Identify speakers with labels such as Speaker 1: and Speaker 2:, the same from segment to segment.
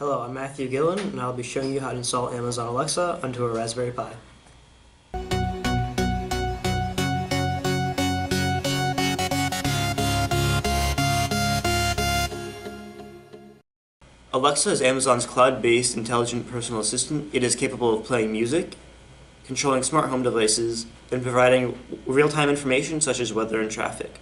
Speaker 1: Hello, I'm Matthew Gillen, and I'll be showing you how to install Amazon Alexa onto a Raspberry Pi. Alexa is Amazon's cloud-based intelligent personal assistant. It is capable of playing music, controlling smart home devices, and providing real-time information such as weather and traffic.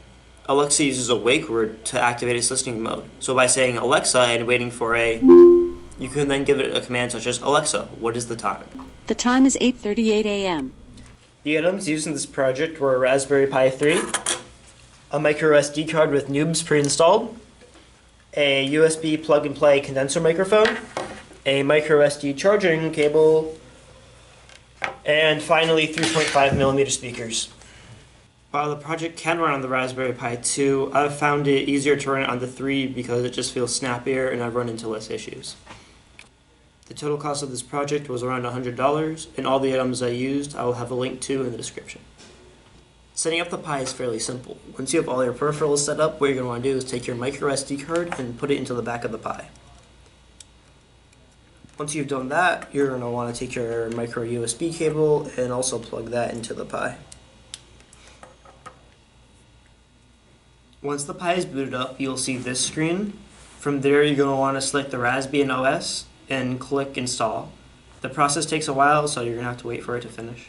Speaker 1: Alexa uses a wake word to activate its listening mode. So by saying Alexa and waiting for you can then give it a command such as, Alexa, what is the time?
Speaker 2: The time is 8:38 a.m.
Speaker 1: The items used in this project were a Raspberry Pi 3, a micro SD card with Noobs pre-installed, a USB plug-and-play condenser microphone, a micro SD charging cable, and finally 3.5mm speakers. While the project can run on the Raspberry Pi 2, I've found it easier to run it on the 3 because it just feels snappier and I've run into less issues. The total cost of this project was around $100, and all the items I used I will have a link to in the description. Setting up the Pi is fairly simple. Once you have all your peripherals set up, what you're going to want to do is take your micro SD card and put it into the back of the Pi. Once you've done that, you're going to want to take your micro USB cable and also plug that into the Pi. Once the Pi is booted up, you'll see this screen. From there, you're going to want to select the Raspbian OS and click install. The process takes a while, so you're going to have to wait for it to finish.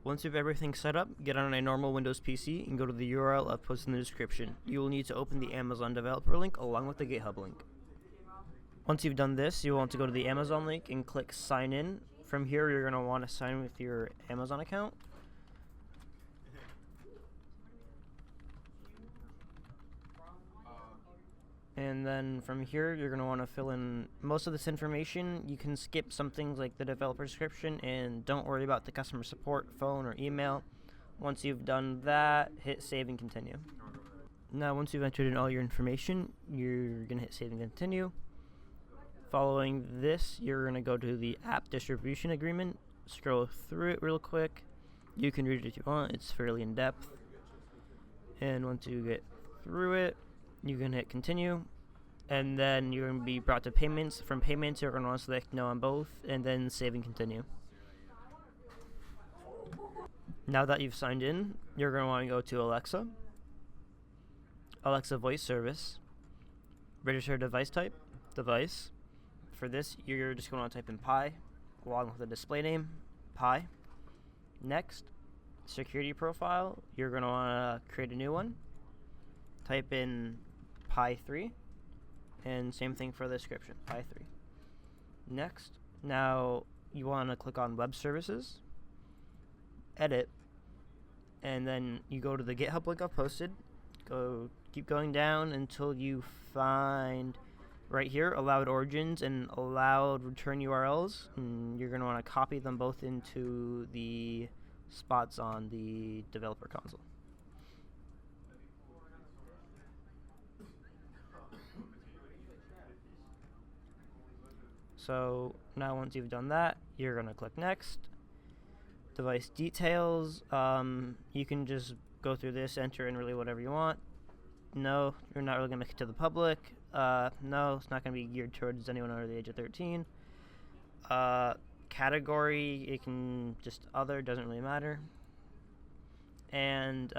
Speaker 1: Once you have everything set up, get on a normal Windows PC and go to the URL I've posted in the description. You will need to open the Amazon developer link along with the GitHub link. Once you've done this, you'll want to go to the Amazon link and click sign in. From here, you're going to want to sign in with your Amazon account. And then from here, you're going to want to fill in most of this information. You can skip some things like the developer description and don't worry about the customer support phone or email. Once you've done that, hit save and continue. Now, once you've entered in all your information, you're going to hit save and continue. Following this, you're going to go to the app distribution agreement, scroll through it real quick. You can read it if you want, it's fairly in depth. And once you get through it, you can hit continue, and then you're going to be brought to payments. From payments, you're going to want to select no on both, and then save and continue. Now that you've signed in, you're going to want to go to Alexa, Alexa voice service, register device type, device. For this, you're just going to want to type in Pi, along with the display name, Pi. Next, security profile, you're going to want to create a new one. Type in Pi 3, and same thing for the description, Pi 3. Next, now you want to click on Web Services, Edit, and then you go to the GitHub link I've posted. Keep going down until you find right here, allowed origins and allowed return URLs, and you're going to want to copy them both into the spots on the developer console. So now once you've done that, you're going to click next. Device details, you can just go through this, enter in really whatever you want. No, you're not really going to make it to the public. No, it's not going to be geared towards anyone under the age of 13. Category, it can just other, doesn't really matter. And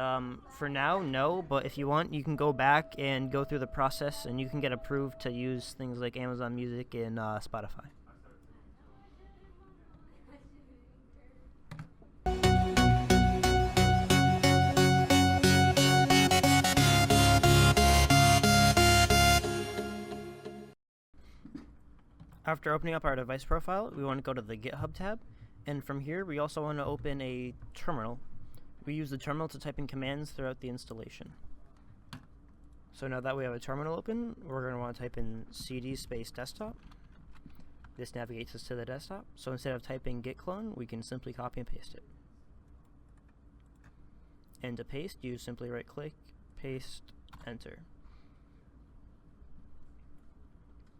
Speaker 1: for now, no, but if you want, you can go back and go through the process and you can get approved to use things like Amazon Music and Spotify. After opening up our device profile, we want to go to the GitHub tab, and from here, we also want to open a terminal. We use the terminal to type in commands throughout the installation. So now that we have a terminal open, we're going to want to type in cd space desktop. This navigates us to the desktop. So instead of typing git clone, we can simply copy and paste it. And to paste, you simply right click, paste, enter.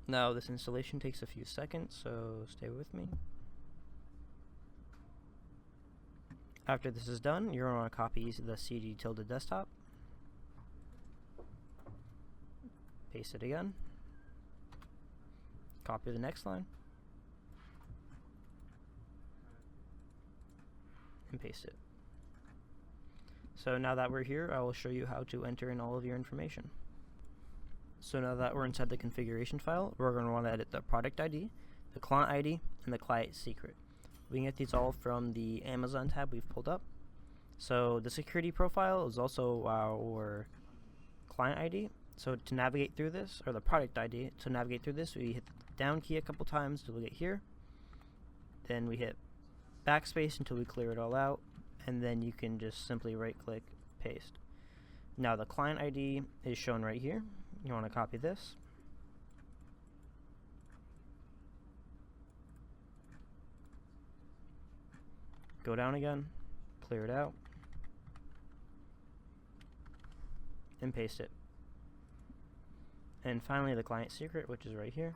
Speaker 1: Now this installation takes a few seconds, so stay with me. After this is done, you're going to want to copy the cd tilde desktop, paste it again, copy the next line, and paste it. So now that we're here, I will show you how to enter in all of your information. So now that we're inside the configuration file, we're going to want to edit the product ID, the client ID, and the client secret. We can get these all from the Amazon tab we've pulled up. So the security profile is also our client ID. So to navigate through this, or the product ID, to navigate through this, we hit the down key a couple times until we get here. Then we hit backspace until we clear it all out, and then you can just simply right click, paste. Now the client ID is shown right here. You want to copy this. Go down again, clear it out, and paste it. And finally the client secret, which is right here.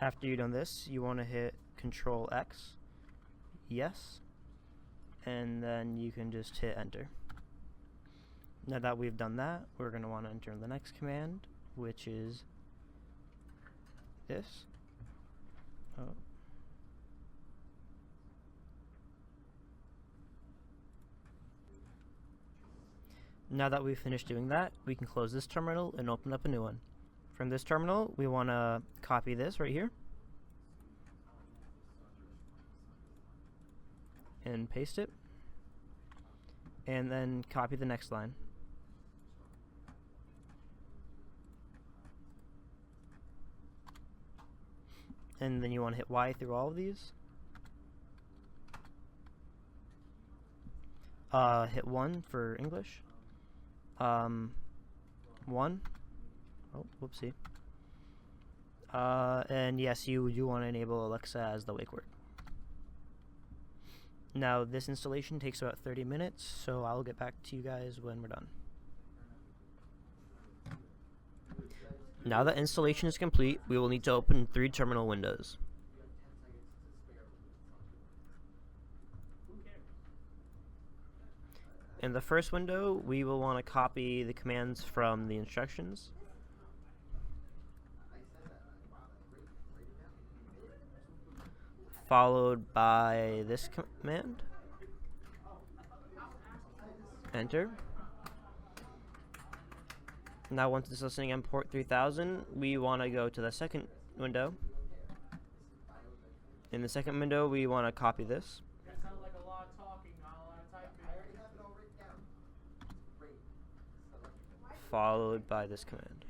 Speaker 1: After you've done this, you want to hit Control X, yes, and then you can just hit enter. Now that we've done that, we're going to want to enter the next command, which is this. Oh. Now that we've finished doing that, we can close this terminal and open up a new one. From this terminal, we want to copy this right here and paste it, and then copy the next line. And then you want to hit Y through all of these. Hit 1 for English. 1. Oh, whoopsie. And yes, you do want to enable Alexa as the wake word. Now, this installation takes about 30 minutes, so I'll get back to you guys when we're done. Now that installation is complete, we will need to open 3 terminal windows. In the first window, we will want to copy the commands from the instructions. Followed by this command. Enter. Now once it's listening on port 3000, we want to go to the second window. In the second window, we want to copy this.
Speaker 3: That sounds like a lot of talking, not a lot of typing. I already have it all written down.
Speaker 1: Followed by this command.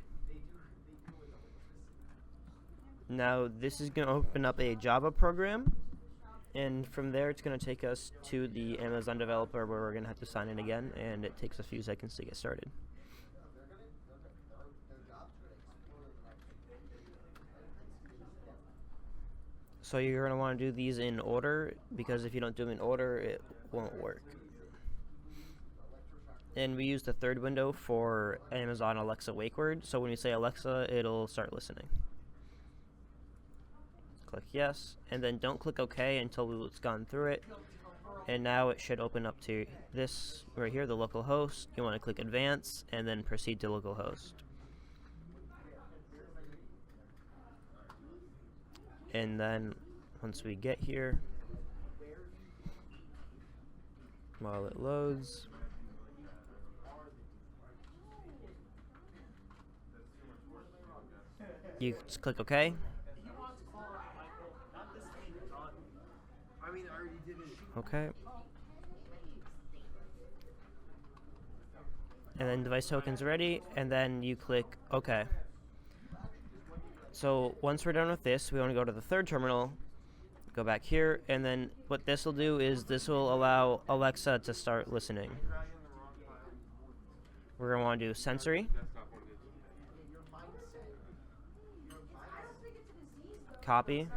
Speaker 1: Now this is going to open up a Java program, and from there it's going to take us to the Amazon developer where we're going to have to sign in again, and it takes a few seconds to get started. So you're going to want to do these in order, because if you don't do them in order, it won't work. And we use the third window for Amazon Alexa wake word, so when we say Alexa, it'll start listening. Click yes, and then don't click OK until it's gone through it. And now it should open up to this right here, the local host. You want to click advance and then proceed to localhost. And then once we get here, while it loads, you just click OK. Okay. And then device token's ready, and then you click OK. So once we're done with this, we want to go to the third terminal, go back here, and then what this will do is this will allow Alexa to start listening. We're going to want to do sensory, copy,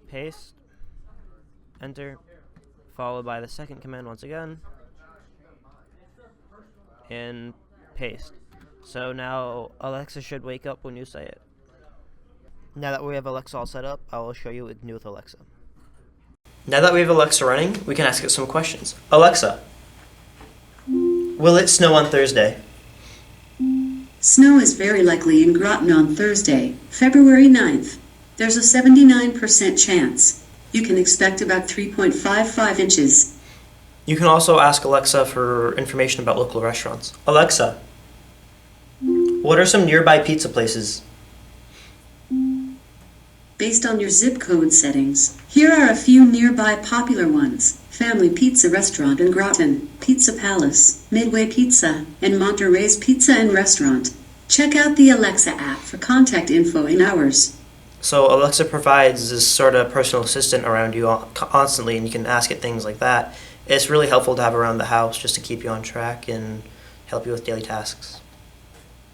Speaker 1: paste, enter, followed by the second command once again, and paste. So now Alexa should wake up when you say it. Now that we have Alexa all set up, I will show you what we can do with Alexa. Now that we have Alexa running, we can ask it some questions. Alexa, will it snow on Thursday?
Speaker 2: Snow is very likely in Groton on Thursday, February 9th. There's a 79% chance. You can expect about 3.55 inches.
Speaker 1: You can also ask Alexa for information about local restaurants. Alexa, what are some nearby pizza places?
Speaker 2: Based on your zip code settings, here are a few nearby popular ones. Family Pizza Restaurant in Groton, Pizza Palace, Midway Pizza, and Monterey's Pizza and Restaurant. Check out the Alexa app for contact info and hours.
Speaker 1: So Alexa provides this sort of personal assistant around you constantly, and you can ask it things like that. It's really helpful to have around the house just to keep you on track and help you with daily tasks.